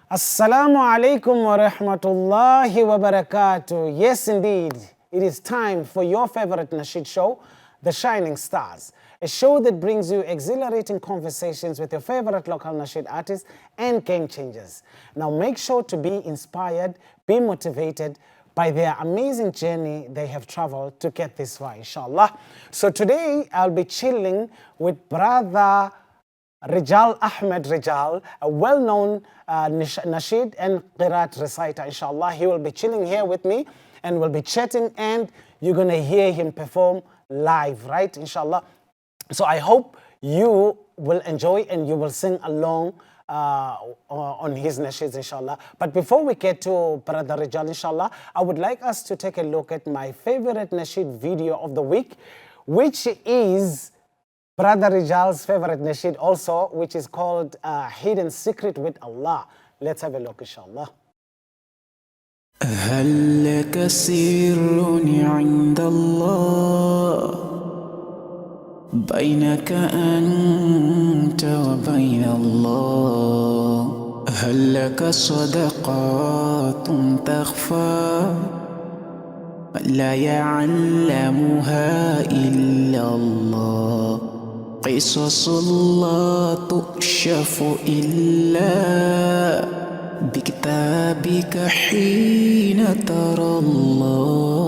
Assalamu alaikum wa rahmatullahi wa barakatuh. Yes, indeed, it is time for your favorite nasheed show, The Shining Stars, a show that brings you exhilarating conversations with your favorite local nasheed artists and game changers. Now, make sure to be inspired, be motivated by their amazing journey they have traveled to get this far, inshallah. So today, I'll be chilling with brother Ridjaal Ahmed Ridjaal, a well-known nasheed and qiraat reciter, inshallah. He will be chilling here with me and we'll be chatting, and you're going to hear him perform live, right, inshallah. So I hope you will enjoy and you will sing along on his nasheeds, inshallah. But before we get to brother Ridjaal, inshallah, I would like us to take a look at my favorite nasheed video of the week, which is brother Ridjaal's favorite nasheed also, which is called Hidden Secret with Allah. Let's have a look, inshallah. هل لك سر عند الله بينك أنت وبين الله هل لك صدقات تخفى لا يعلمها إلا الله قصص لا تكشف إلا بكتابك حين ترى الله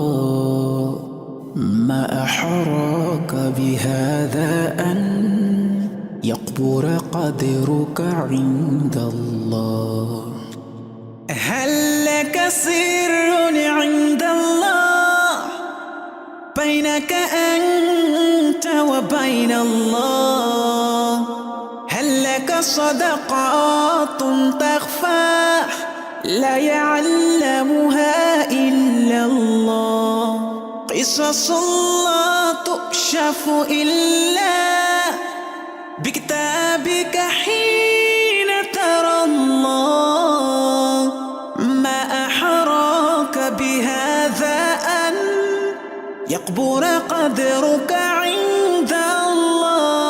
ما أحراك بهذا أن يقبر قدرك عند الله هل لك سر عند الله بينك أنت وبين الله هل لك صدقات تخفى لا يعلمها إلا الله قصص لا تكشف إلا بكتابك حين ترى الله ما أحراك بهذا أن يقبر قدرك عند الله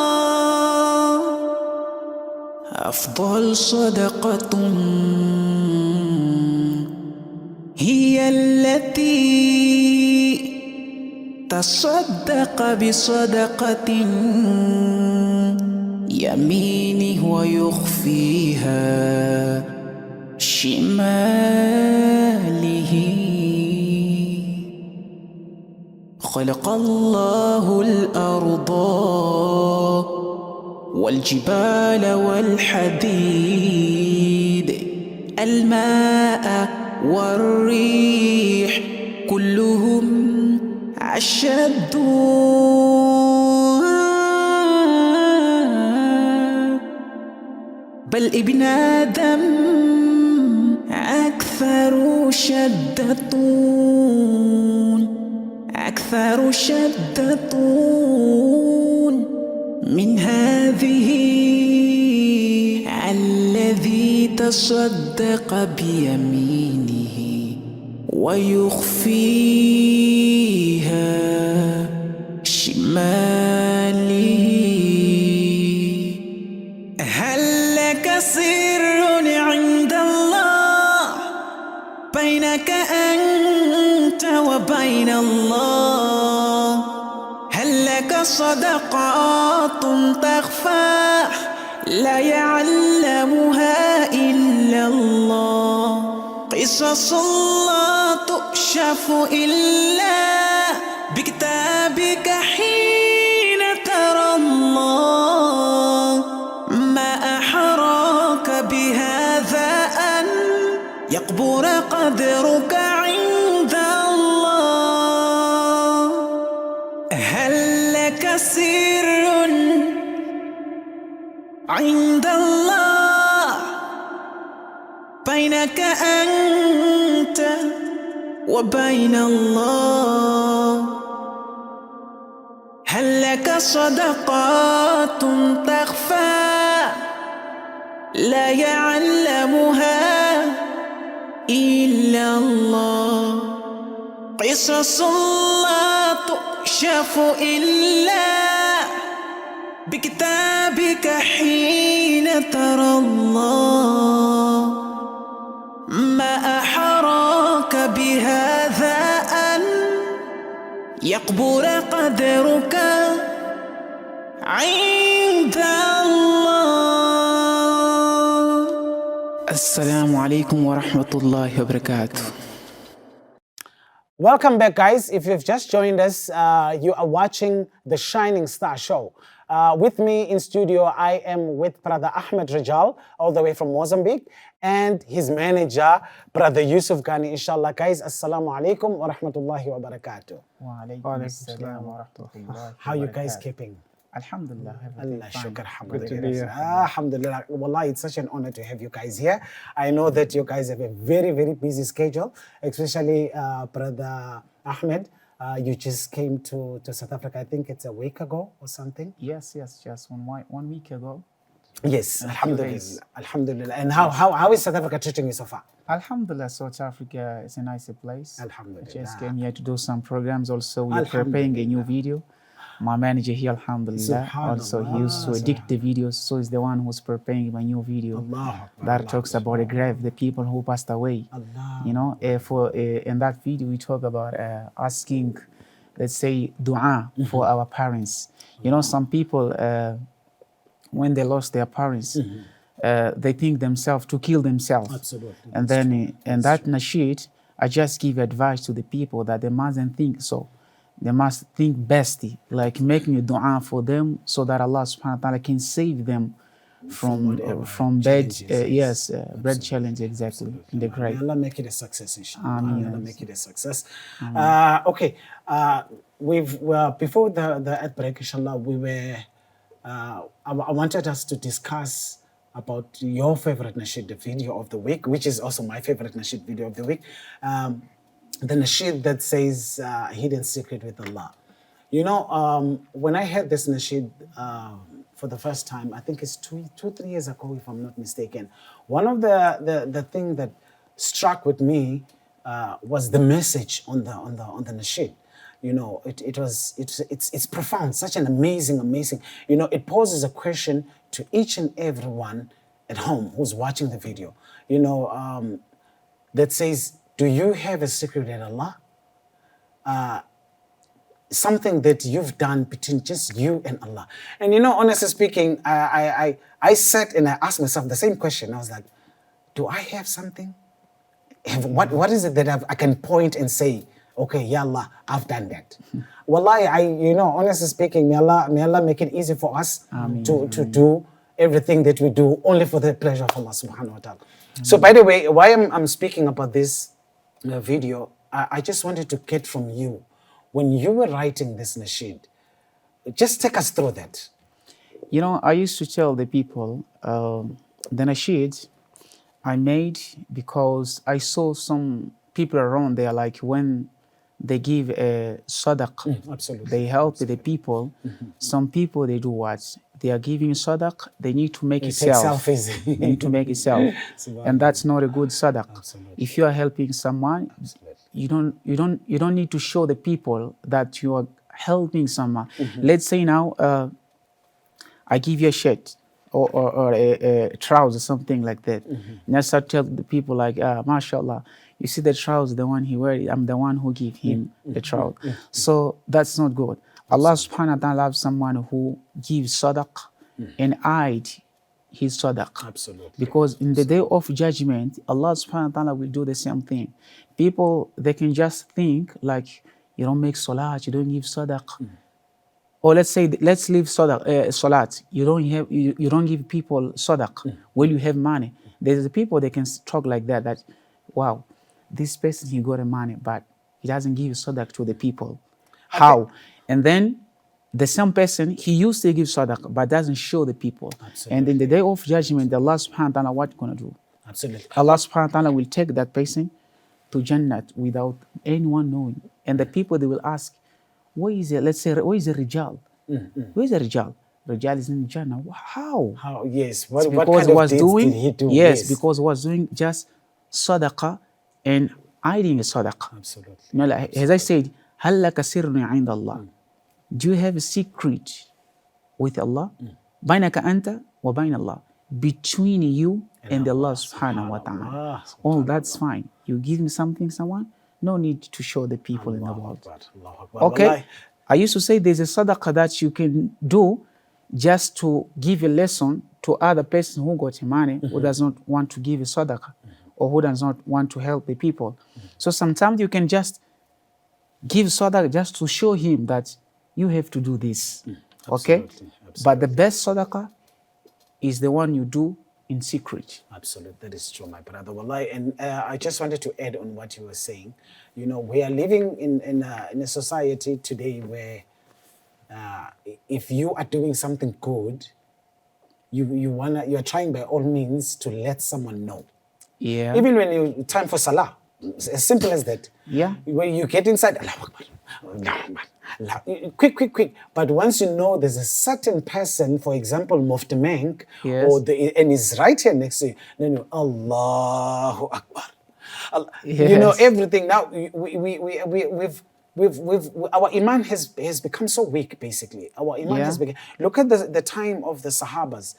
أفضل صدقة هي التي تصدق بصدقة يمينه ويخفيها شماله خلق الله الأرض والجبال والحديد الماء والريح كلهم أشد بل ابن آدم أكثر شدة من هذه الذي تصدق بيمينه ويخفيها شماله هل لك سر عند الله بينك أنت وبين الله هل لك صدقات تخفى لا يعلمها إلا الله قصص لا تكشف إلا بكتابك حين ترى الله ما أحراك بهذا أن يقبر قدرك عند الله هل لك سر عند الله بينك أنت وبين الله هل لك صدقات تخفى لا يعلمها إلا الله قصص لا تكشف إلا بكتابك حين ترى الله يقبل قدرك عند الله. السلام عليكم ورحمة الله وبركاته. Welcome back, guys. If you've just joined us, you are watching the Shining Star Show. With me in studio, I am with Brother Ahmed Ridjaal, all the way from Mozambique, and his manager, Brother Yusuf Gani. Inshallah, guys, assalamu alaikum wa rahmatullahi wa barakatuh. Wa alaikum assalam wa rahmatullahi. How you guys keeping? Alhamdulillah. Allah shukr, Good to be here. Alhamdulillah. Wallah, it's such an honor to have you guys here. I know that you guys have a very, very busy schedule, especially Brother Ahmed. You just came to South Africa, I think it's a week ago or something. Yes, just 1 week ago. Yes, alhamdulillah. Alhamdulillah. And how is South Africa treating you so far? Alhamdulillah, South Africa is a nice place. Alhamdulillah. I just came here to do some programs. Also, we are preparing a new video. My manager here, alhamdulillah, also he used to edit the videos, so he's the one who's preparing my new video that talks about the grave, the people who passed away. You know, in that video we talk about asking, let's say, dua for our parents. You know, some people when they lost their parents, they think themselves to kill themselves. Absolutely. And then in that nasheed, I just give advice to the people that they mustn't think so. They must think best, like making a dua for them so that Allah subhanahu wa ta'ala can save them from bad challenge, exactly, in the grave. Allah make it a success, inshallah. Allah make it a success. Okay, before the outbreak, inshallah, I wanted us to discuss about your favorite nasheed, the video of the week, which is also my favorite nasheed video of the week. The nasheed that says hidden secret with Allah. You know, when I heard this nasheed for the first time, I think it's 2-3 years ago, if I'm not mistaken, one of the thing that struck with me was the message on the nasheed. You know, it's profound, such an amazing. You know, it poses a question to each and everyone at home who's watching the video. You know, that says, do you have a secret with Allah? Something that you've done between just you and Allah. And you know, honestly speaking, I sat and I asked myself the same question. I was like, do I have something? What is it that I can point and say, okay, ya Allah, I've done that. Wallahi, you know, honestly speaking, may Allah make it easy for us to do everything that we do only for the pleasure of Allah subhanahu wa ta'ala. So by the way, why I'm speaking about this video, I just wanted to get from you, when you were writing this nasheed, just take us through that. You know, I used to tell the people, the nasheed I made because I saw some people around there, like when they give a sadaq, Absolutely. they help the people. Some people, they do what? They are giving sadaq, they need to make it self. Selfies. They need to make it self. And that's not a good sadaq. Absolutely. If you are helping someone, you don't need to show the people that you are helping someone. Let's say now, I give you a shirt or a trouser, something like that. And I start telling the people like, mashallah, you see the trouser, the one he wears, I'm the one who give him the trouser. So that's not good. Allah subhanahu wa ta'ala loves someone who gives sadaq and hide his sadaq. Absolutely. Because in the day of judgment, Allah subhanahu wa ta'ala will do the same thing. People, they can just think like, you don't make salat, you don't give sadaq. Or let's leave salat. You don't give people sadaq. Well, you have money. There's the people they can talk like that, wow, this person, he got a money, but he doesn't give sadaq to the people. How? And then the same person, he used to give sadaq, but doesn't show the people. Absolutely. And in the day of judgment, Allah subhanahu wa ta'ala, what going to do? Absolutely. Allah subhanahu wa ta'ala will take that person to Jannat without anyone knowing. And the people, they will ask, where is it? Let's say, where is the Ridjaal? Where is the Ridjaal? Ridjaal is in Jannah. How? How? Yes. What Because kind of was deeds doing, did he do? yes, because he was doing just sadaqah and hiding a sadaqah. Absolutely. You know, like, as I said, هل لك سر عند الله? Do you have a secret with Allah? بينك أنت وبين الله. Between you and Allah subhanahu wa ta'ala. All that's fine. You give me something, someone, no need to show the people in the world. Akbar, Allahu Akbar. Okay? Wallahi. I used to say there's a sadaqah that you can do just to give a lesson to other person who got money, who does not want to give a sadaqah, or who does not want to help the people. So sometimes you can just give sadaqah just to show him that you have to do this. Okay? Absolutely, But the best sadaqah is the one you do in secret. Absolutely, that is true, my brother. Wallahi, and I just wanted to add on what you were saying. You know, we are living in a society today where if you are doing something good, you're trying by all means to let someone know. Yeah. Even when you time for salah, as simple as that. Yeah. When you get inside, Allahu Akbar, Allahu Akbar, quick. But once you know there's a certain person, for example, Mufti Menk, Yes. and he's right here next to you, then you Allahu Akbar. You know Yes. everything. Now we've our iman has become so weak. Basically, our iman Yeah. has become. Look at the time of the Sahabas.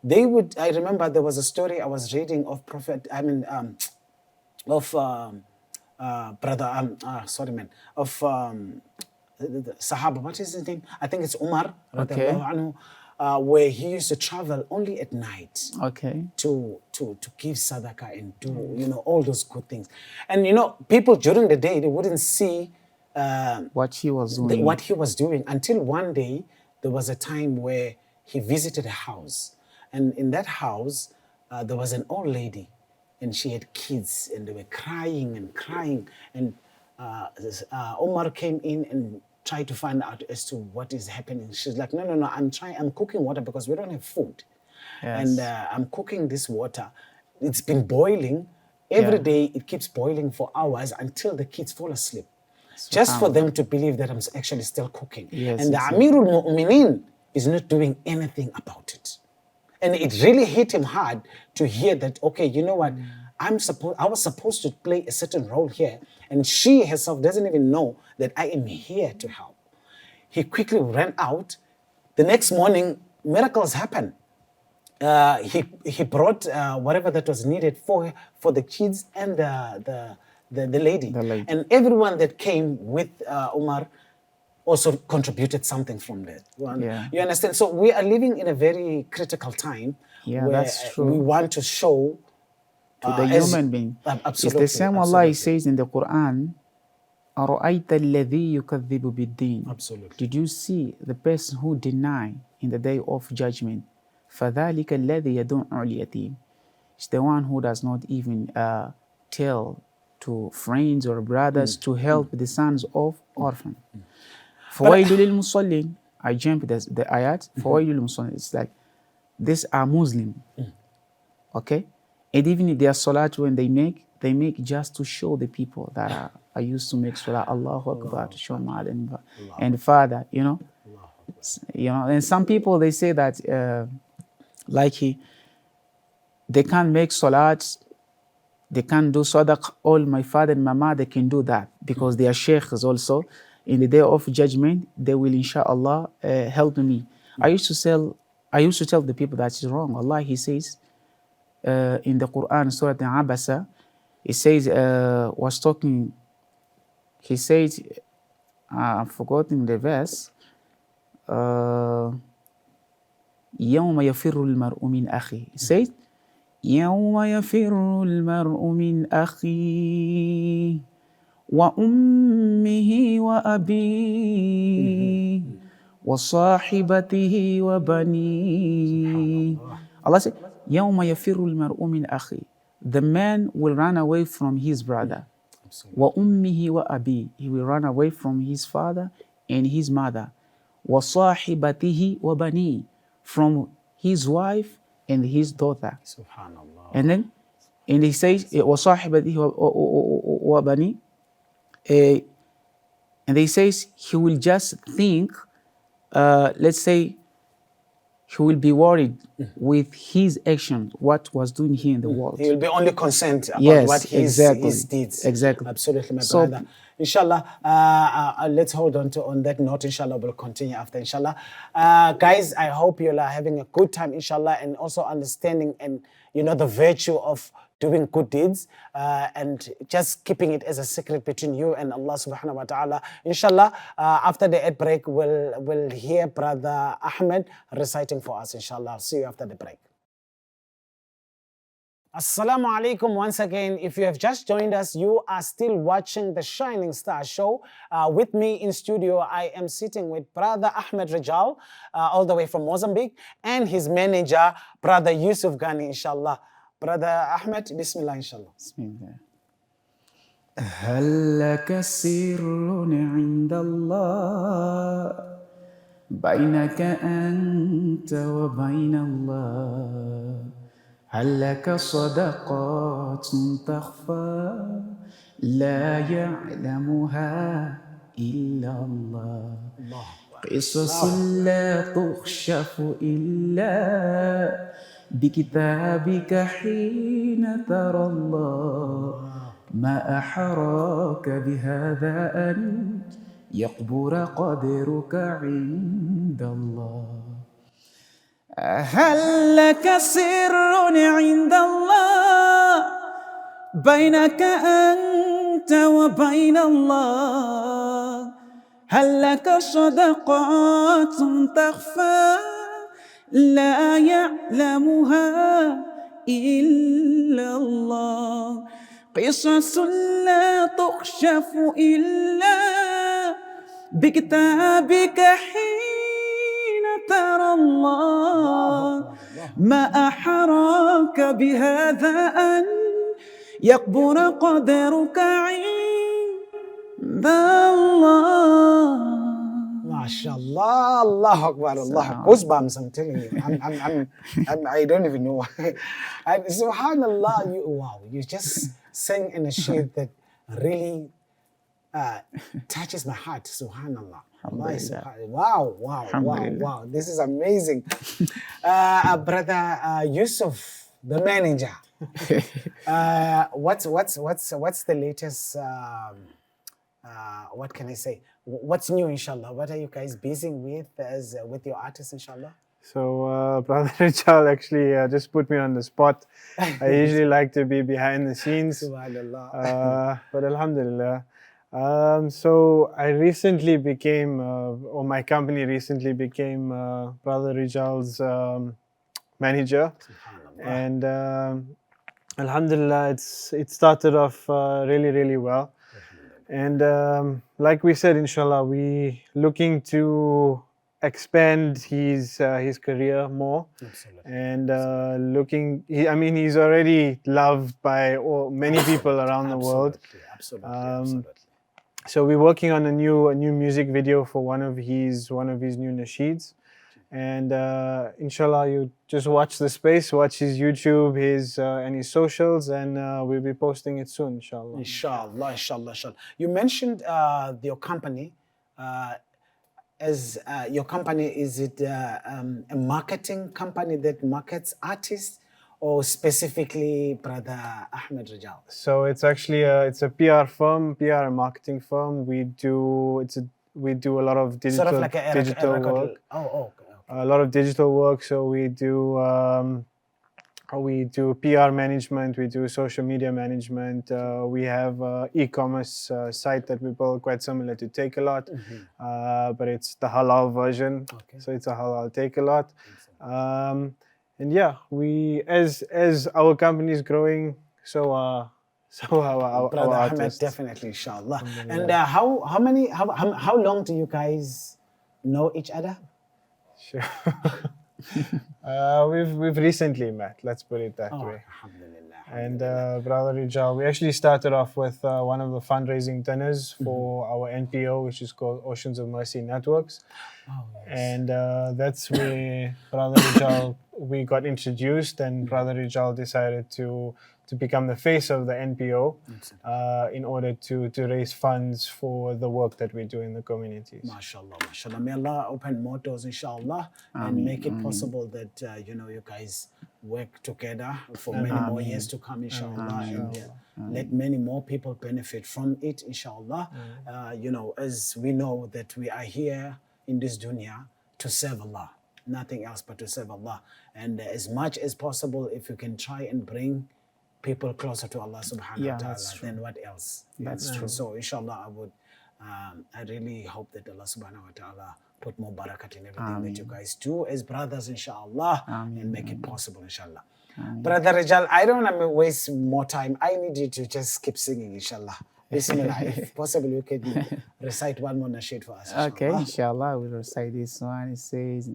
They would. I remember there was a story I was reading of Prophet. The Sahaba, what is his name? I think it's Umar, Okay. radiallahu anhu, where he used to travel only at night Okay. to give sadaqah and do, you know, all those good things. And, you know, people during the day, they wouldn't see What he was doing. what he was doing until one day there was a time where he visited a house. And in that house, there was an old lady and she had kids and they were crying and crying. And Omar came in and tried to find out as to what is happening. She's like, no, I'm cooking water because we don't have food. Yes. And I'm cooking this water. It's been boiling. Every Yeah. day it keeps boiling for hours until the kids fall asleep. Just for them to believe that I'm actually still cooking. Yes, and the exactly. Amirul Mu'mineen is not doing anything about it. And it really hit him hard to hear that, okay, you know what? I was supposed to play a certain role here, and she herself doesn't even know that I am here to help. He quickly ran out. The next morning, miracles happened. He brought whatever that was needed for the kids and the lady. The lady. And everyone that came with Umar also contributed something from that. Yeah. You understand? So we are living in a very critical time Yeah, where that's true. we want to show To the as- human being. Absolutely. It's the same Allah absolutely. says in the Quran, أَرَأَيْتَ الَّذِي يُكَذِّبُ بِالدِّينِ. Absolutely. Did you see the person who deny in the day of judgment? فَذَلِكَ الَّذِي يَدُعُّ الْيَتِيمِ. It's the one who does not even tell to friends or brothers to help the sons of orphans. فَوَيْلُ لِلْمُصَلِّينَ. I jumped the ayat. فَوَيْلُ لِلْمُصَلِّينَ. It's like, these are Muslim. Okay? And even their salat when they make just to show the people that I used to make salat, Allahu Akbar, to show mother and father, you know. You know, and some people they say that they can't make salats, they can't do sadaq. All my father and my mother can do that because they are sheikhs also. In the day of judgment, they will inshallah help me. I used to tell the people that is wrong. Allah, He says in the Quran, Surah Abasa, He says He says, I'm forgetting the verse. يوم يفر المرء من أخيه. He says, يوم يفر المرء من أخيه وأمه وأبيه وصاحبته وبنيه. Allah said, يوم يفر المرء من أخيه. The man will run away from his brother. وأمه وأبيه. He will run away from his father and his mother. وصاحبته وبنيه. From his wife and his daughter. Subhanallah. And he says, وصاحبته وبنيه. And he says he will just think, let's say, he will be worried with his actions, what was doing here in the world. He will be only concerned about Yes, what exactly. his deeds. Exactly. Absolutely, my So- brother. Inshallah, let's hold on that note. Inshallah, we'll continue after. Inshallah, guys, I hope you're having a good time. Inshallah, and also understanding and the virtue of doing good deeds and just keeping it as a secret between you and Allah subhanahu wa ta'ala. Inshallah, after the ad break, we'll hear Brother Ahmed reciting for us, inshallah. I'll see you after the break. Assalamu alaikum once again. If you have just joined us, you are still watching the Shining Star Show. With me in studio, I am sitting with Brother Ahmed Ridjaal, all the way from Mozambique, and his manager, Brother Yusuf Gani, inshallah. Brother Ahmed, Bismillah, inshallah. Bismillah. هل لك سر عند الله بينك أنت وبين الله هل لك صدقات تخفى لا يعلمها إلا الله قصص لا تخشف إلا بكتابك حين ترى الله ما أحراك بهذا أن يقبر قدرك عند الله هل لك سر عند الله بينك أنت وبين الله هل لك صدقات تخفى لا يعلمها إلا الله قصص لا تخشف إلا بكتابك حين ترى الله ما أحراك بهذا أن يكبر قدرك عند الله MashaAllah, Allahu Akbar, Allah. Goosebumps, I'm telling you. I don't even know. Subhanallah, wow, you just sang in a shade that really touches my heart. Subhanallah. Wow. This is amazing. Brother Yusuf, the manager. What's the latest? What can I say? What's new, inshallah? What are you guys busy with with your artists, inshallah? So, Brother Ridjaal actually just put me on the spot. I usually like to be behind the scenes. Subhanallah. But Alhamdulillah. So, I recently became, or my company recently became Brother Rijaal's manager. And Alhamdulillah, it started off really well. And like we said, inshallah, we looking to expand his career more. Absolutely. And he's already loved by many people around the world. Absolutely. So we're working on a new music video for one of his new nasheeds. And inshallah, you just watch the space, watch his YouTube, and his socials, and we'll be posting it soon, inshallah. Inshallah. You mentioned your company. Your company, is it a marketing company that markets artists, or specifically Brother Ahmed Ridjaal? So it's actually it's a PR firm, PR and marketing firm. We do a lot of digital Sort of like digital work. Okay. A lot of digital work. So we do PR management. We do social media management. We have e-commerce site that we built quite similar to Take-A-Lot, but it's the halal version. Okay. So it's a halal Take-A-Lot. And yeah, we as our company is growing, so our Brother Ahmed, artists. Definitely, inshallah. And how long do you guys know each other? Sure. We've recently met. Let's put it that way. Alhamdulillah. And Brother Ridjaal, we actually started off with one of the fundraising dinners for our NPO, which is called Oceans of Mercy Networks. Oh, yes. And that's where Brother Ridjaal, we got introduced, and Brother Ridjaal decided to become the face of the NPO in order to raise funds for the work that we do in the communities. MashaAllah. May Allah open more doors, inshallah, and make it possible that you guys work together for many more years to come, inshallah, and let many more people benefit from it, inshallah. As we know that we are here in this dunya to serve Allah, nothing else but to serve Allah. And as much as possible, if you can try and bring people closer to Allah subhanahu Yeah, wa ta'ala, that's true. then what else? That's true. So inshallah, I really hope that Allah subhanahu wa ta'ala put more barakat in everything that you guys do as brothers, inshallah, and make it possible, inshallah. Brother Ridjaal, I don't want to waste more time. I need you to just keep singing, inshallah. Bismillah. If possible, you could recite one more nasheed for us. Inshallah. Okay, inshallah, we'll recite this one. It says,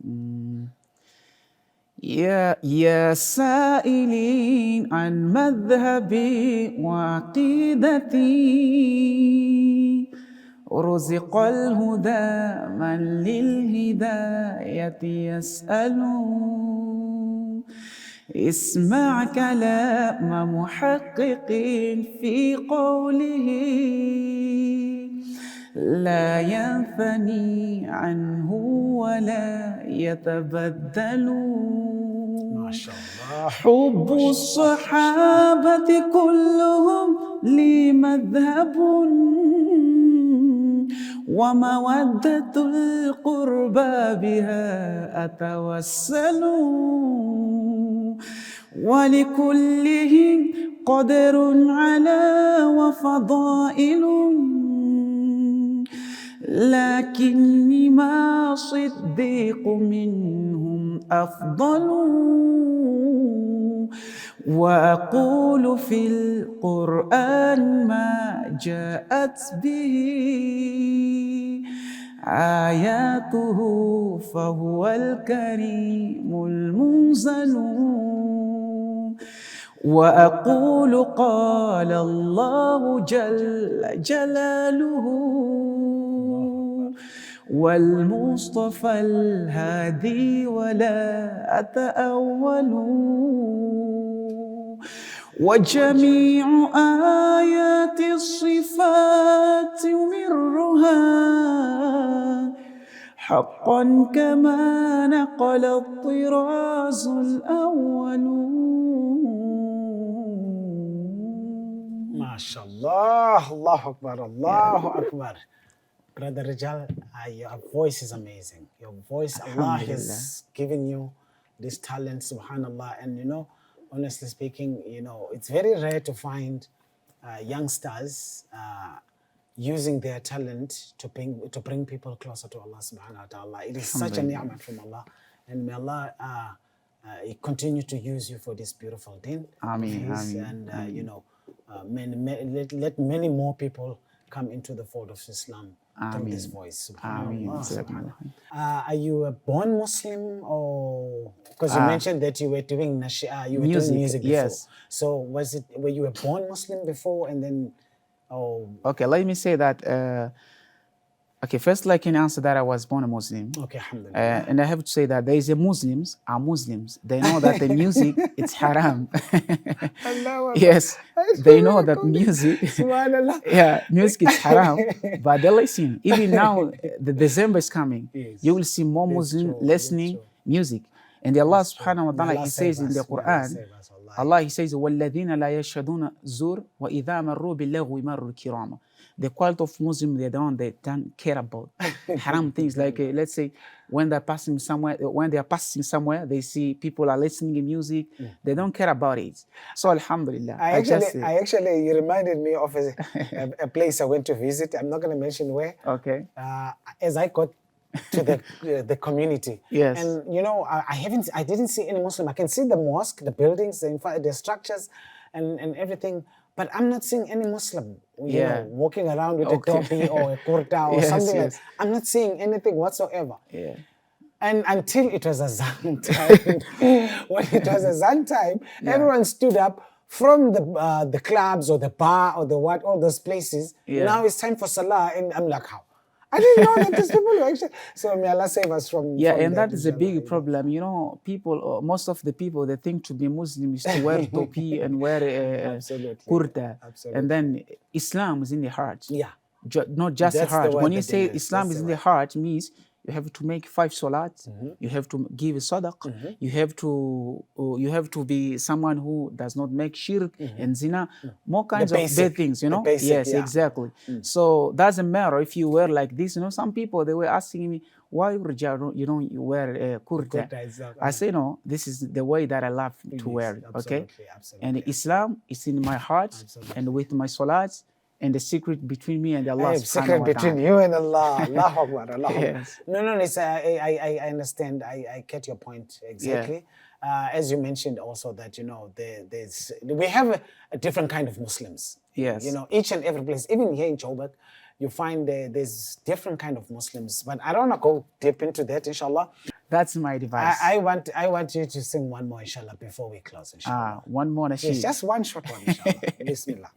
يا سائلين عن مذهبي وعقيدتي رزق الهدى من للهداية يسأل اسمع كلام محقق في قوله لا ينثني عنه ولا يتبدل ما شاء الله. حب الصحابة كلهم لي مذهب ومودة القربى بها أتوسل ولكلهم قدر على وفضائل لكني ما صديق منهم أفضل وأقول في القرآن ما جاءت به آياته فهو الكريم المنزل وأقول قال الله جل جلاله والمصطفى الهادي ولا أتأول وجميع آيات الصفات مرها حقا كما نقل الطراز الأول ما شاء الله. الله أكبر. الله أكبر. Brother Ridjaal, your voice is amazing. Your voice, Allah has given you this talent, subhanallah. And honestly speaking, it's very rare to find youngsters using their talent to bring people closer to Allah subhanahu wa ta'ala. It is such a ni'mah from Allah. And may Allah continue to use you for this beautiful deen. Ameen. And, let many more people come into the fold of Islam through this voice. Subhanallah. Subhanallah. Are you a born Muslim, or because you mentioned that you were doing doing music before? Yes. So were you a born Muslim before and then? Okay, let me say that. Okay, first, like in answer that I was born a Muslim. Okay, alhamdulillah. And I have to say that there is Muslims are Muslims. They know that the music it's haram. Yes, they know that music. Yeah, music is haram. But they listen. Even now, the December is coming. Yes. You will see more Muslims listening music. And Allah subhanahu wa ta'ala, He says in the Quran, Allah, He says, وَالَّذِينَ لَا يَشْهَدُونَ زُورَ وَإِذَا مَرُّوا بِاللَّغْوِ مَرُّوا كِرَامًا. The quality of Muslim, they don't care about haram things. Like let's say when they're passing somewhere, they see people are listening to music. They don't care about it. So alhamdulillah. You reminded me of a place I went to visit. I'm not going to mention where. Okay. As I got to the community. Yes. And I didn't see any Muslim. I can see the mosque, the buildings, the structures, and everything. But I'm not seeing any Muslim, walking around with a topi or a kurta or something like that. I'm not seeing anything whatsoever. Yeah. And until it was azan time, when it was azan time, everyone stood up from the clubs or the bar or all those places. Yeah. Now it's time for salah, and I'm like, how? I didn't know that these people were actually. So may Allah save us from. Yeah, from and that is a big problem. People, most of the people, they think to be Muslim is to wear topi and wear kurta. Absolutely. And then Islam is in the heart. Yeah. Not just the heart. When you say Islam is in the heart, means you have to make 5 salats. You have to give a sadaqah. You have to be someone who does not make shirk and zina. More kinds of bad things, Basic, yes, exactly. So doesn't matter if you wear like this. Some people, they were asking me, why Ridjaal, you don't wear kurta? Kurta, exactly. I say, no, this is the way that I love to wear it, okay? And Islam is in my heart and with my salat and the secret between me and Allah. Secret between you and Allah. Allahu Akbar. Allahu Akbar. Yes. No, it's, I understand. I get your point exactly. As you mentioned also that, you know, we have a different kind of Muslims. Yes. You know, each and every place, even here in Joburg, you find there's different kind of Muslims. But I don't want to go deep into that, inshallah. That's my advice. I want you to sing one more, inshallah, before we close, inshallah. One more nasheed. Yes, just one short one, inshallah. Bismillah.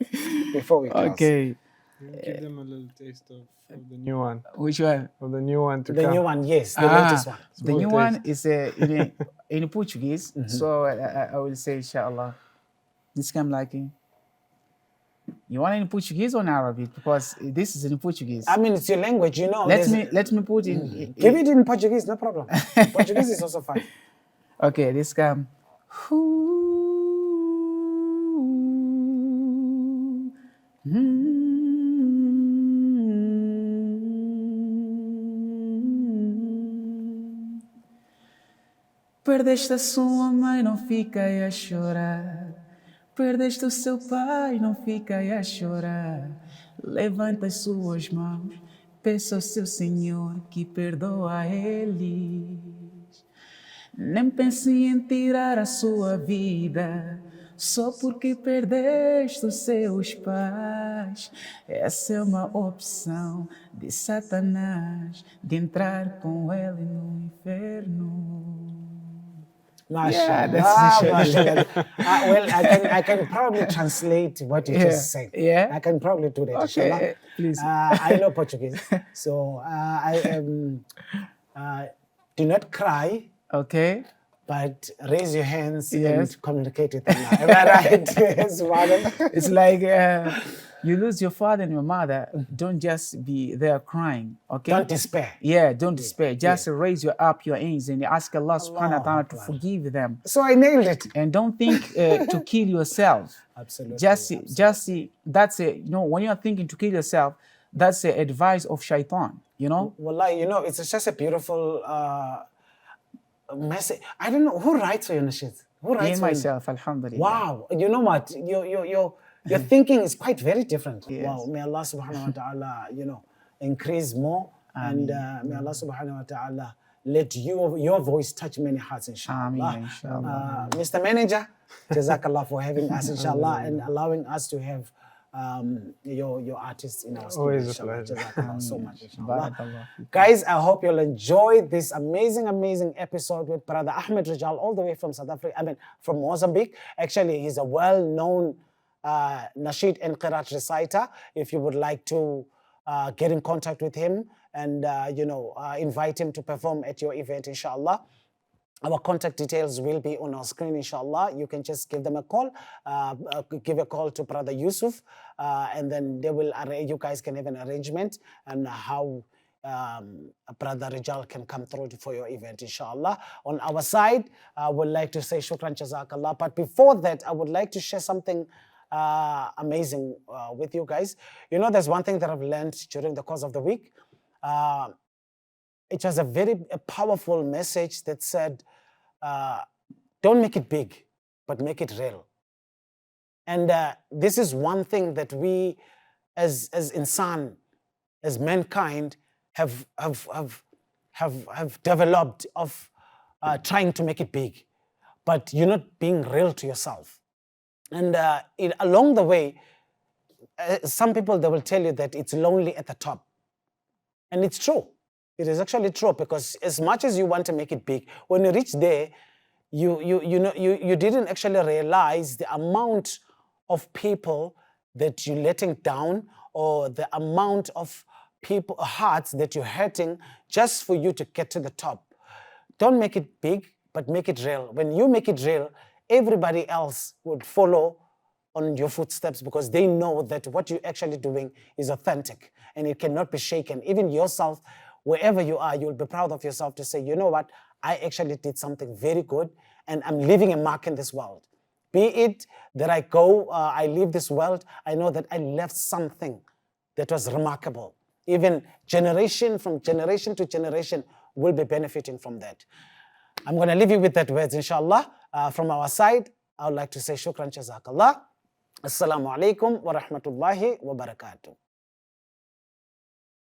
Before we close. Okay. Give them a little taste of the new one. Which one? Of the new one to The come. new one, yes, the latest one. The new one is in Portuguese. So I will say, inshallah, this come like, you want it in Portuguese or in Arabic? Because this is in Portuguese. I mean, it's your language, you know. Let me put in. Give it in Portuguese, no problem. Portuguese is also fine. Okay, this come. Perdeste a sua mãe, não fica aí a chorar. Perdeste o seu pai, não fica aí a chorar. Levanta as suas mãos, peça ao seu Senhor que perdoa eles. Nem pense em tirar a sua vida, só porque perdeste os seus pais. Essa é uma opção de Satanás, de entrar com ele no inferno. Mashallah. that's the Mashallah. Well, I can probably translate what you just said. Yeah. I can probably do that, Okay, inshallah. please. I know Portuguese, so I am. Do not cry, Okay? but raise your hands Yes. and communicate with Allah. Am I right? Yes, madam. It's like you lose your father and your mother, don't just be there crying, okay? Don't despair. Yeah, don't despair. Just raise your hands and ask Allah subhanahu wa ta'ala to forgive them. So I nailed it. And don't think to kill yourself. Absolutely. Just that's it. You know, when you're thinking to kill yourself, that's the advice of shaitan, you know? Wallahi, you know, it's just a beautiful message. I don't know who writes for your nasheed. Who writes Me for you? myself, alhamdulillah. Wow, you know what? Your thinking is quite very different. Yes. Wow, may Allah subhanahu wa ta'ala, you know, increase more. And may Allah subhanahu wa ta'ala let your voice touch many hearts, inshallah. Ameen, inshallah. Mr. Manager, Jazakallah for having us, inshallah, and allowing us to have your artists in our studio. Always a Inshallah. pleasure. Jazakallah so much, inshallah. Barakallah. Guys, I hope you'll enjoy this amazing episode with Brother Ahmed Ridjaal, all the way from South Africa, from Mozambique. Actually, he's a well-known nasheed and qiraat reciter. If you would like to get in contact with him and invite him to perform at your event, inshallah, our contact details will be on our screen, inshallah. You can just give them a call, give a call to Brother Yusuf, and then you guys can have an arrangement and how Brother Ridjaal can come through for your event, inshallah. On our side, I would like to say shukran jazakallah. But before that, I would like to share something amazing with you guys. You know, there's one thing that I've learned during the course of the week. It was a very powerful message that said, don't make it big, but make it real. And this is one thing that we, as insan, as mankind, have developed of trying to make it big, but you're not being real to yourself. And along the way, some people, they will tell you that it's lonely at the top. And it's true. It is actually true, because as much as you want to make it big, when you reach there, you didn't actually realize the amount of people that you're letting down, or the amount of people, hearts that you're hurting just for you to get to the top. Don't make it big, but make it real. When you make it real, everybody else would follow on your footsteps, because they know that what you're actually doing is authentic and it cannot be shaken. Even yourself, wherever you are, you'll be proud of yourself to say, you know what, I actually did something very good and I'm leaving a mark in this world. Be it that I leave this world, I know that I left something that was remarkable. Even from generation to generation will be benefiting from that. I'm going to leave you with that words, inshallah. From our side, I would like to say shukran jazakallah. Assalamu alaikum wa rahmatullahi wa barakatuh.